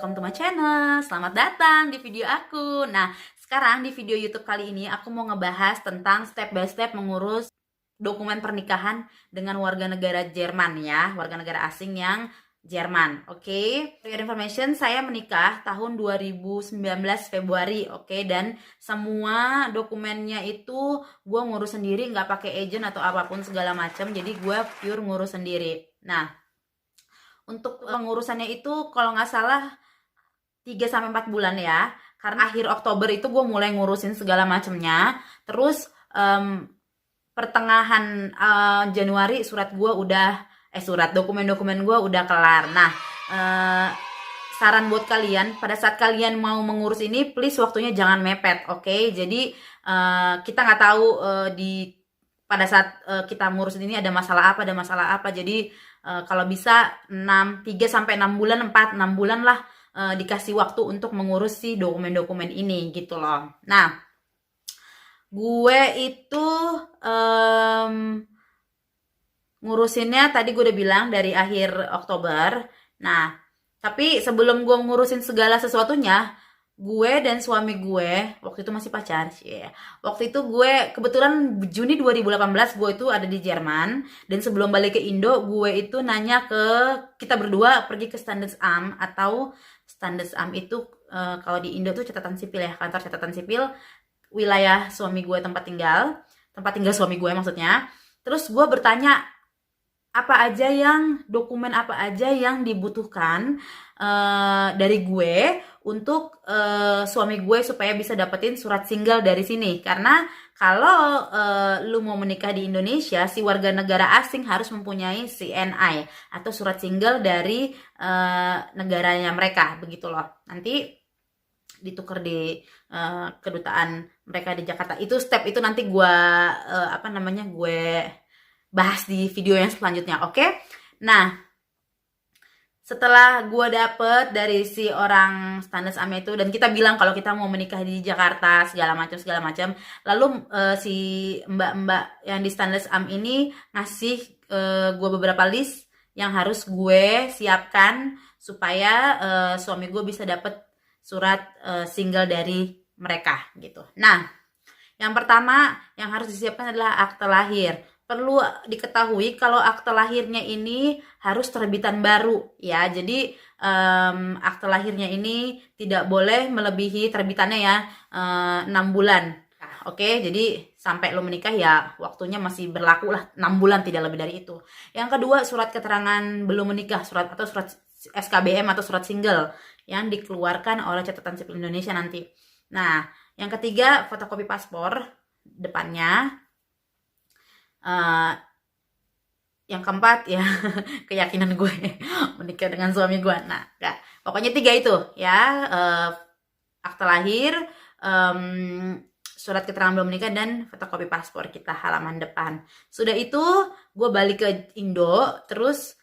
welcome to my channel. Selamat datang di video aku. Nah, sekarang di video YouTube kali ini aku mau ngebahas tentang step by step mengurus dokumen pernikahan dengan warga negara Jerman ya, warga negara asing yang Jerman. Oke. For your information, saya menikah tahun 2019 Februari, oke, dan semua dokumennya itu gue ngurus sendiri, nggak pakai agent atau apapun segala macam. Jadi gue pure ngurus sendiri. Nah, untuk pengurusannya itu kalau nggak salah 3-4 bulan ya. Karena akhir Oktober itu gue mulai ngurusin segala macamnya. Terus pertengahan Januari surat dokumen-dokumen gue udah kelar. Nah, saran buat kalian, pada saat kalian mau mengurus ini, please waktunya jangan mepet, oke? Jadi kita nggak tahu pada saat kita ngurusin ini ada masalah apa. Jadi kalau bisa 3-6 bulan, 4-6 bulan lah dikasih waktu untuk mengurus si dokumen-dokumen ini gitu loh. Nah, gue itu ngurusinnya tadi gue udah bilang dari akhir Oktober. Nah, tapi sebelum gue ngurusin segala sesuatunya, gue dan suami gue waktu itu masih pacar sih. Waktu itu gue kebetulan Juni 2018 gue itu ada di Jerman, dan sebelum balik ke Indo gue itu nanya ke kita berdua pergi ke Standesamt, atau Standesamt itu kalau di Indo tuh catatan sipil ya, kantor catatan sipil wilayah suami gue, tempat tinggal suami gue maksudnya. Terus gue bertanya dokumen apa aja yang dibutuhkan dari gue untuk suami gue supaya bisa dapetin surat single dari sini. Karena kalau lu mau menikah di Indonesia, si warga negara asing harus mempunyai CNI atau surat single dari negaranya mereka, begitu loh. Nanti ditukar di kedutaan mereka di Jakarta. Itu step itu nanti gue gue bahas di video yang selanjutnya, oke? Nah, setelah gue dapet dari si orang Standesamt itu, dan kita bilang kalau kita mau menikah di Jakarta segala macam, lalu si mbak-mbak yang di Standesamt ini ngasih gue beberapa list yang harus gue siapkan supaya suami gue bisa dapet surat single dari mereka gitu. Nah, yang pertama yang harus disiapkan adalah akte lahir. Perlu diketahui kalau akte lahirnya ini harus terbitan baru ya. Jadi akte lahirnya ini tidak boleh melebihi terbitannya ya 6 bulan. Oke, jadi sampai lo menikah ya waktunya masih berlaku lah 6 bulan, tidak lebih dari itu. Yang kedua, surat keterangan belum menikah, surat SKBM atau surat single yang dikeluarkan oleh Catatan Sipil Indonesia nanti. Nah, yang ketiga, fotokopi paspor depannya. Yang keempat ya keyakinan gue menikah dengan suami gue. Nah, pokoknya 3 itu ya, akte lahir, surat keterangan belum menikah, dan fotokopi paspor kita halaman depan. Sudah itu gue balik ke Indo, terus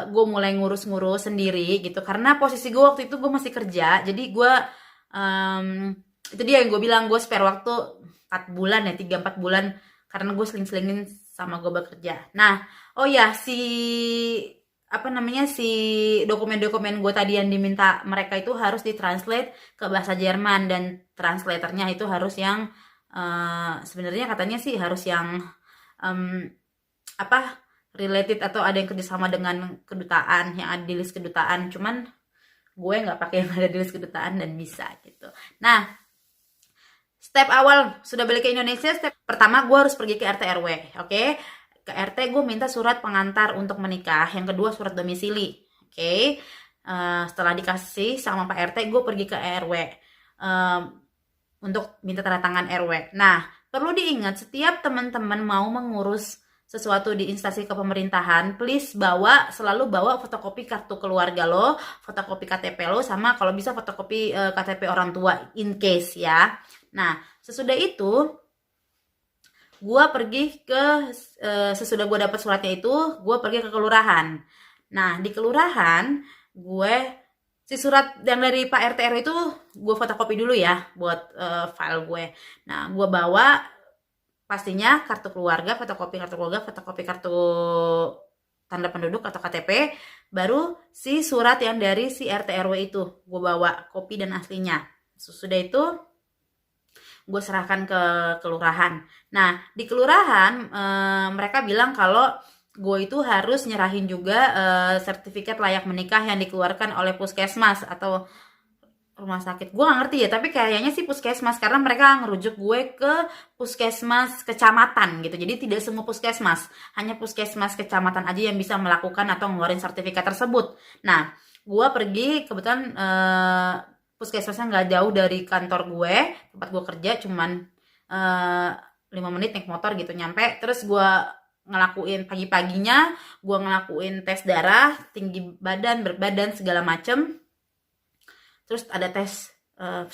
gue mulai ngurus-ngurus sendiri gitu, karena posisi gue waktu itu gue masih kerja. Jadi gue itu dia yang gue bilang, gue spare waktu 4 bulan ya, 3-4 bulan, karena gue seling-selingin sama gue bekerja. Nah, oh ya, si dokumen-dokumen gue tadi yang diminta mereka itu harus ditranslate ke bahasa Jerman, dan translatornya itu harus yang sebenarnya katanya sih harus yang related atau ada yang kerjasama dengan kedutaan, yang ada di list kedutaan. Cuman gue nggak pakai yang ada di list kedutaan dan bisa gitu. Nah, step awal sudah balik ke Indonesia, step pertama gue harus pergi ke RT RW, oke? Ke RT gue minta surat pengantar untuk menikah. Yang kedua, surat domisili, oke? Setelah dikasih sama Pak RT, gue pergi ke RW untuk minta tanda tangan RW. Nah, perlu diingat, setiap teman-teman mau mengurus sesuatu di instansi kepemerintahan, please selalu bawa fotokopi kartu keluarga lo, fotokopi KTP lo, sama kalau bisa fotokopi KTP orang tua in case ya. Nah, sesudah itu gue pergi ke sesudah gue dapat suratnya itu, gue pergi ke kelurahan. Nah, di kelurahan si surat yang dari Pak RT RW itu gue fotokopi dulu ya buat file gue. Nah, gue bawa pastinya kartu keluarga, fotokopi kartu keluarga, fotokopi kartu tanda penduduk atau KTP, baru si surat yang dari si RT RW itu gue bawa kopi dan aslinya. Sudah itu gue serahkan ke kelurahan. Nah, di kelurahan mereka bilang kalau gue itu harus nyerahin juga sertifikat layak menikah yang dikeluarkan oleh puskesmas atau rumah sakit. Gue gak ngerti ya, tapi kayaknya sih puskesmas, karena mereka ngerujuk gue ke puskesmas kecamatan gitu. Jadi tidak semua puskesmas, hanya puskesmas kecamatan aja yang bisa melakukan atau ngeluarin sertifikat tersebut. Nah, gue pergi, kebetulan puskesmasnya nggak jauh dari kantor gue, tempat gue kerja, cuman 5 menit naik motor gitu nyampe. Terus gue ngelakuin pagi-paginya, gue ngelakuin tes darah, tinggi badan, berat badan, segala macem. Terus ada tes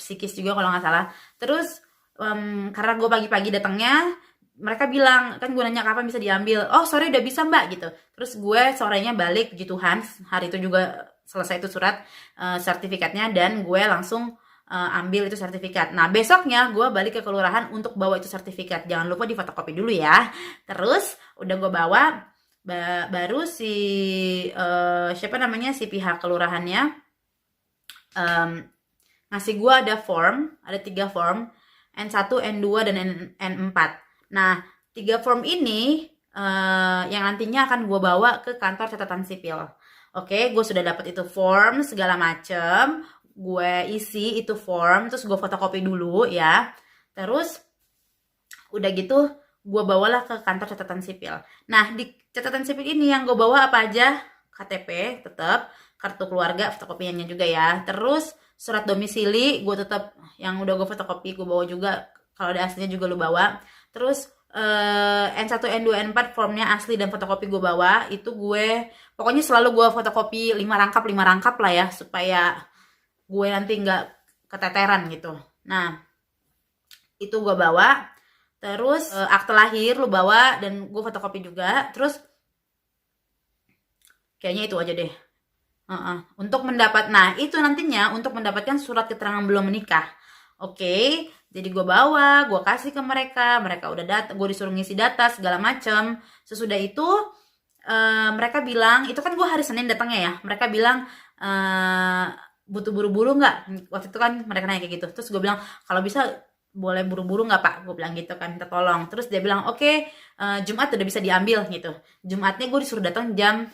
psikis juga kalau nggak salah. Terus karena gue pagi-pagi datangnya, mereka bilang, kan gue nanya kapan bisa diambil. Oh, sore udah bisa mbak gitu. Terus gue sorenya balik, puji Tuhan, hari itu juga selesai itu surat sertifikatnya, dan gue langsung ambil itu sertifikat. Nah, besoknya gue balik ke kelurahan untuk bawa itu sertifikat. Jangan lupa difotokopi dulu ya. Terus udah gue bawa, baru si siapa namanya, si pihak kelurahannya ngasih gue ada 3 form, N1, N2, dan N4. Nah, 3 form ini yang nantinya akan gue bawa ke kantor catatan sipil. Oke, gue sudah dapat itu form segala macem, gue isi itu form, terus gue fotokopi dulu ya. Terus udah gitu gue bawalah ke kantor catatan sipil. Nah, di catatan sipil ini yang gue bawa apa aja? KTP tetap, kartu keluarga fotokopiannya juga ya. Terus surat domisili gue tetap yang udah gue fotokopi gue bawa juga, kalau ada aslinya juga lu bawa. Terus N1, N2, N4 formnya asli dan fotokopi gue bawa. Itu gue pokoknya selalu gue fotokopi 5 rangkap lah ya, supaya gue nanti nggak keteteran gitu. Nah, itu gue bawa. Terus akte lahir lu bawa dan gue fotokopi juga. Terus kayaknya itu aja deh. Untuk nah itu nantinya untuk mendapatkan surat keterangan belum menikah. Oke, jadi gue bawa, gue kasih ke mereka udah gue disuruh ngisi data segala macam. Sesudah itu mereka bilang, itu kan gue hari Senin datangnya ya, mereka bilang butuh buru-buru nggak? Waktu itu kan mereka nanya kayak gitu. Terus gue bilang kalau bisa boleh buru-buru nggak pak? Gue bilang gitu kan, minta tolong. Terus dia bilang oke, Jumat udah bisa diambil gitu. Jumatnya gue disuruh datang jam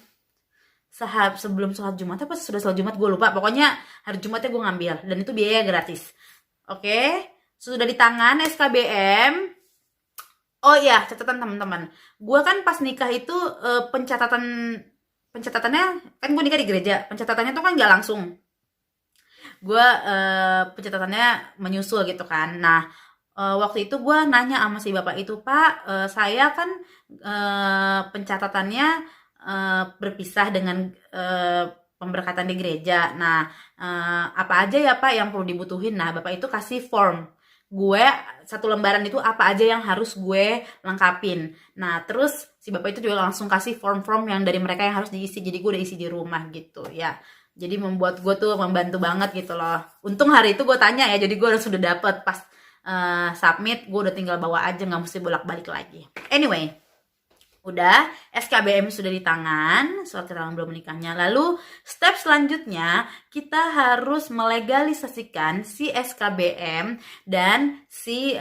sebelum sholat Jumat apa sudah sholat Jumat gue lupa. Pokoknya hari Jumatnya gue ngambil, dan itu biaya gratis. Oke, sudah di tangan SKBM. Oh iya, catatan teman-teman, gue kan pas nikah itu pencatatannya kan gue nikah di gereja, pencatatannya tuh kan nggak langsung. Gue pencatatannya menyusul gitu kan. Nah, waktu itu gue nanya sama si bapak itu, pak, saya kan pencatatannya berpisah dengan pemberkatan di gereja. Nah, apa aja ya pak yang perlu dibutuhin? Nah, bapak itu kasih form. Gue 1 lembaran itu apa aja yang harus gue lengkapin. Nah, terus si bapak itu juga langsung kasih form-form yang dari mereka yang harus diisi. Jadi gue udah isi di rumah gitu ya. Jadi membuat gue tuh membantu banget gitu loh. Untung hari itu gue tanya ya, jadi gue sudah dapet pas submit, gue udah tinggal bawa aja, nggak mesti bolak-balik lagi. Anyway, udah, SKBM sudah di tangan, surat keterangan belum menikahnya. Lalu step selanjutnya kita harus melegalisasikan si SKBM dan si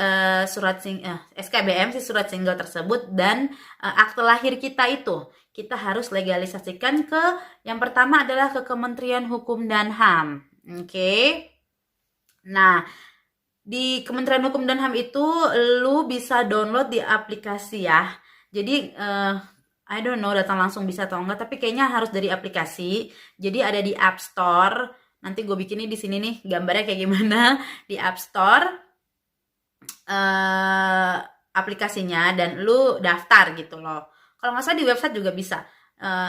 SKBM, si surat single tersebut, dan akte lahir kita itu. Kita harus legalisasikan ke, yang pertama adalah ke Kementerian Hukum dan HAM. Oke. Nah, di Kementerian Hukum dan HAM itu lu bisa download di aplikasi ya. Jadi I don't know datang langsung bisa atau enggak, tapi kayaknya harus dari aplikasi. Jadi ada di App Store. Nanti gue bikinnya di sini nih gambarnya kayak gimana di App Store aplikasinya, dan lu daftar gitu loh. Kalau nggak salah di website juga bisa.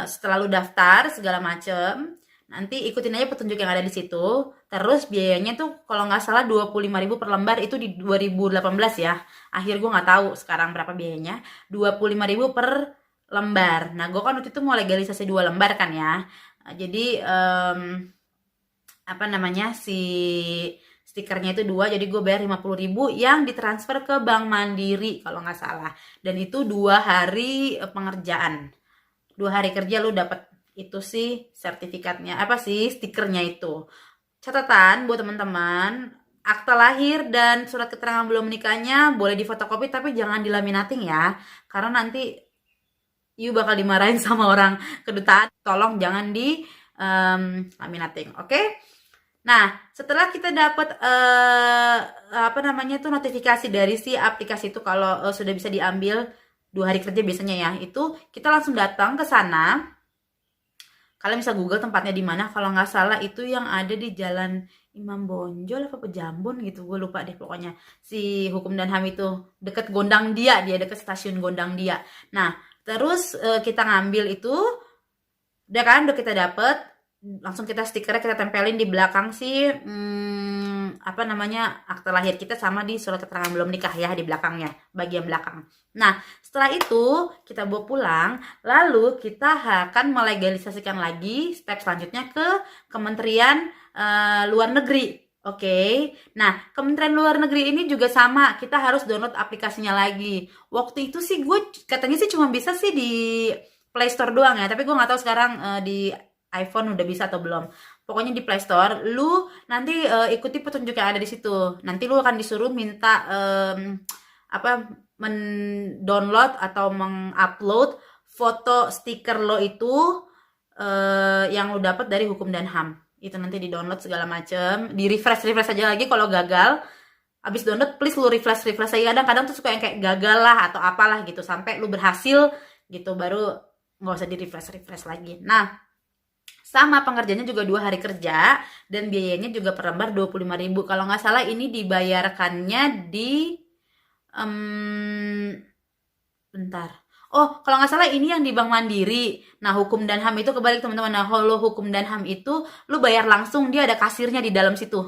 Setelah lu daftar segala macem, nanti ikutin aja petunjuk yang ada di situ. Terus biayanya tuh kalau nggak salah 25.000 per lembar, itu di 2018 ya. Akhir gue nggak tahu sekarang berapa biayanya. 25.000 per lembar. Nah, gue kan waktu itu mau legalisasi 2 lembar kan ya. Jadi apa namanya, si stikernya itu 2, jadi gue bayar 50.000 yang ditransfer ke Bank Mandiri kalau nggak salah. Dan itu 2 hari pengerjaan. 2 hari kerja lu dapat Itu sih sertifikatnya, apa sih stikernya itu. Catatan buat teman-teman, akta lahir dan surat keterangan belum menikahnya boleh difotokopi tapi jangan dilaminating ya. Karena nanti you bakal dimarahin sama orang kedutaan. Tolong jangan di laminating, oke? Nah, setelah kita dapat apa namanya tuh notifikasi dari si aplikasi itu kalau sudah bisa diambil 2 hari kerja biasanya ya, itu kita langsung datang ke sana. Kalian bisa Google tempatnya di mana. Kalau nggak salah itu yang ada di Jalan Imam Bonjol apa Pejambon gitu. Gue lupa deh pokoknya. Si Hukum dan HAM itu deket Gondang Dia, dia deket stasiun Gondang Dia. Nah, terus kita ngambil itu, udah kan, udah kita dapet, langsung kita stikernya kita tempelin di belakang si apa namanya akta lahir kita sama di surat keterangan belum nikah ya di belakangnya, bagian belakang. Nah, setelah itu kita bawa pulang, lalu kita akan melegalisasikan lagi step selanjutnya ke Kementerian Luar Negeri. Oke. Nah, Kementerian Luar Negeri ini juga sama, kita harus download aplikasinya lagi. Waktu itu sih gue katanya sih cuma bisa sih di Play Store doang ya, tapi gue nggak tahu sekarang di iPhone udah bisa atau belum. Pokoknya di Play Store, lu nanti ikuti petunjuk yang ada di situ. Nanti lu akan disuruh minta apa mendownload atau mengupload foto stiker lo itu yang lu dapat dari Hukum dan HAM. Itu nanti di-download segala macem, di-refresh aja lagi kalau gagal. Abis download please lu refresh aja. Kadang-kadang tuh suka yang kayak gagal lah atau apalah gitu sampai lu berhasil gitu, baru nggak usah di-refresh lagi. Nah, sama pengerjanya juga 2 hari kerja dan biayanya juga per lembar 25.000. Kalau nggak salah ini dibayarkannya di bentar. Oh, kalau nggak salah ini yang di Bank Mandiri. Nah, Hukum dan HAM itu kebalik teman-teman. Nah, kalau Hukum dan HAM itu lu bayar langsung, dia ada kasirnya di dalam situ.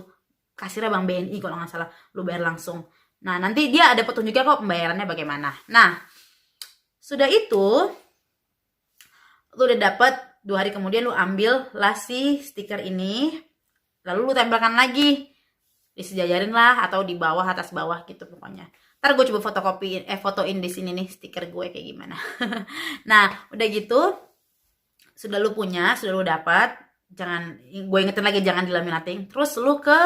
Kasirnya Bank BNI kalau nggak salah, lu bayar langsung. Nah, nanti dia ada petunjuknya kok pembayarannya bagaimana. Nah, sudah itu lu udah dapat 2 hari kemudian lu ambil lah si stiker ini, lalu lu tempelkan lagi, disejajarin lah atau di bawah atas bawah gitu pokoknya. Ntar gue coba fotoin di sini nih stiker gue kayak gimana. Nah, udah gitu, sudah lu dapat, jangan, gue ingetin lagi jangan dilaminating. Terus lu ke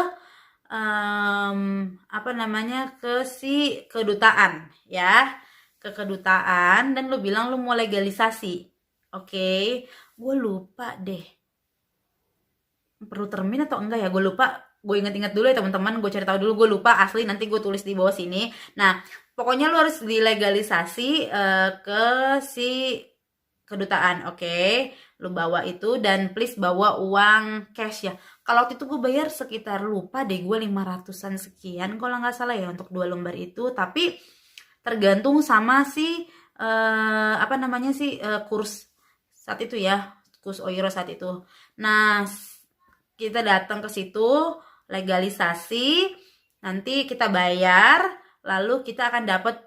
apa namanya, ke si kedutaan ya, ke kedutaan, dan lu bilang lu mau legalisasi. Oke, gue lupa deh perlu termin atau enggak ya, gue lupa. Gue inget-inget dulu ya teman-teman, gue cari tahu dulu, gue lupa asli, nanti gue tulis di bawah sini. Nah, pokoknya lu harus dilegalisasi ke si kedutaan, oke? Lu bawa itu dan please bawa uang cash ya. Kalau waktu itu gue bayar sekitar, lupa deh gue 500-an sekian kalau nggak salah ya untuk 2 lembar itu, tapi tergantung sama si apa namanya sih kurs saat itu ya, kurs euro saat itu. Nah, kita datang ke situ legalisasi, nanti kita bayar, lalu kita akan dapat,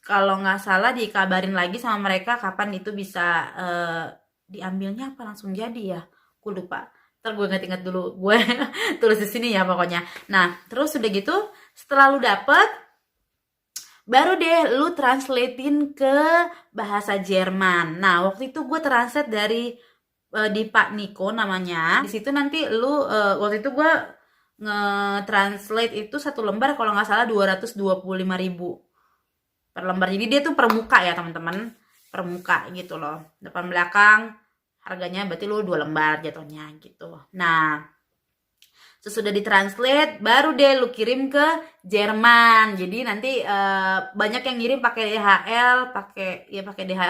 kalau nggak salah dikabarin lagi sama mereka kapan itu bisa diambilnya apa langsung jadi ya, gue lupa. Ntar gue inget-inget dulu, gue tulis di sini ya pokoknya. Nah, terus udah gitu, setelah lu dapet, baru deh lu translatein ke bahasa Jerman. Nah, waktu itu gue translate dari di Pak Niko namanya. Di situ nanti lu waktu itu gue nge-translate itu 1 lembar kalau nggak salah 225.000 per lembar. Jadi dia tuh per muka ya teman-teman, per muka gitu loh. Depan belakang harganya berarti lu 2 lembar jatuhnya gitu. Nah, sesudah ditranslate baru deh lu kirim ke Jerman. Jadi nanti banyak yang ngirim pakai DHL,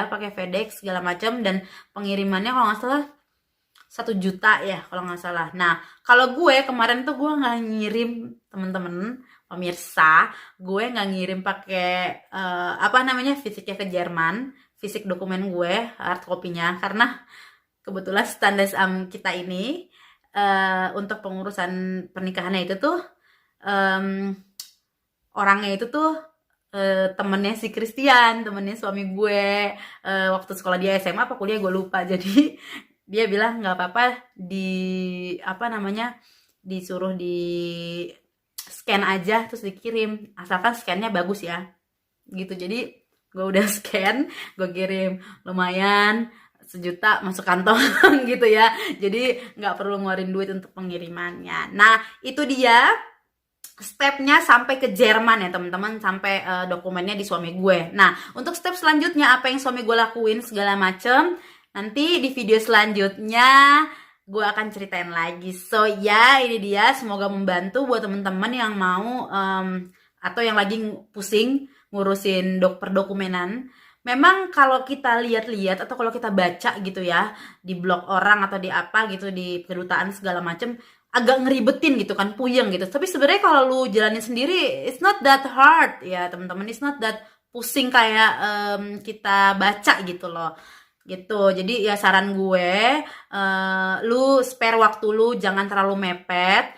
pakai FedEx segala macam, dan pengirimannya kalau nggak salah 1 juta ya kalau nggak salah. Nah, kalau gue kemarin tuh gue nggak ngirim, temen-temen pemirsa, gue nggak ngirim pakai apa namanya fisiknya ke Jerman, fisik dokumen gue, hard copy-nya, karena kebetulan standar kita ini untuk pengurusan pernikahannya itu tuh orangnya itu tuh temennya si Christian, temennya suami gue, waktu sekolah dia SMA apa kuliah gue lupa. Jadi dia bilang nggak apa-apa apa namanya disuruh di scan aja terus dikirim, asalkan scannya bagus ya gitu. Jadi gue udah scan, gue kirim, lumayan sejuta masuk kantong gitu ya. Jadi nggak perlu ngeluarin duit untuk pengirimannya. Nah, itu dia stepnya sampai ke Jerman ya teman-teman, sampai dokumennya di suami gue. Nah, untuk step selanjutnya apa yang suami gue lakuin segala macem, nanti di video selanjutnya gue akan ceritain lagi. So ya, ini dia, semoga membantu buat teman-teman yang mau atau yang lagi pusing ngurusin perdokumenan. Memang kalau kita lihat-lihat atau kalau kita baca gitu ya di blog orang atau di apa gitu di kedutaan segala macem, agak ngeribetin gitu kan, puyeng gitu. Tapi sebenarnya kalau lu jalanin sendiri, it's not that hard ya teman-teman, it's not that pusing kayak kita baca gitu loh. Gitu. Jadi ya saran gue, lu spare waktu lu, jangan terlalu mepet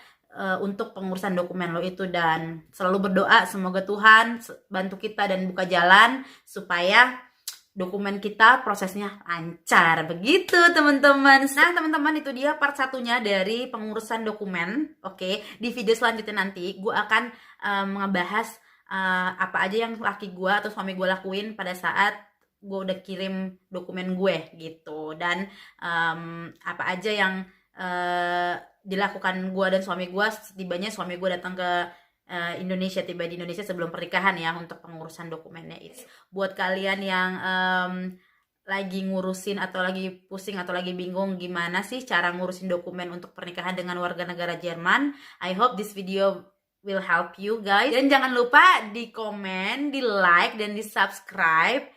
untuk pengurusan dokumen lo itu, dan selalu berdoa semoga Tuhan bantu kita dan buka jalan supaya dokumen kita prosesnya lancar. Begitu teman-teman. Nah teman-teman, itu dia part satunya dari pengurusan dokumen. Oke, di video selanjutnya nanti gue akan ngebahas apa aja yang laki gue atau suami gue lakuin pada saat gue udah kirim dokumen gue gitu, dan apa aja yang dilakukan gue dan suami gue setibanya suami gue datang ke Indonesia, tiba di Indonesia sebelum pernikahan ya, untuk pengurusan dokumennya. It's buat kalian yang lagi ngurusin atau lagi pusing atau lagi bingung gimana sih cara ngurusin dokumen untuk pernikahan dengan warga negara Jerman, I hope this video will help you guys. Dan jangan lupa di komen, di like, dan di subscribe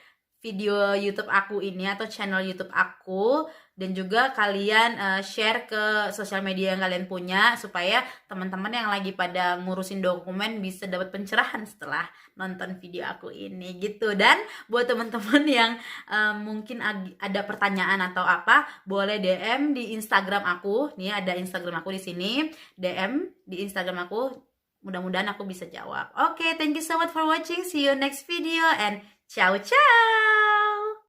video YouTube aku ini atau channel YouTube aku, dan juga kalian share ke sosial media yang kalian punya supaya teman-teman yang lagi pada ngurusin dokumen bisa dapat pencerahan setelah nonton video aku ini gitu. Dan buat teman-teman yang mungkin ada pertanyaan atau apa, boleh DM di Instagram aku. Nih ada Instagram aku di sini. DM di Instagram aku. Mudah-mudahan aku bisa jawab. Oke, thank you so much for watching. See you next video and ciao ciao.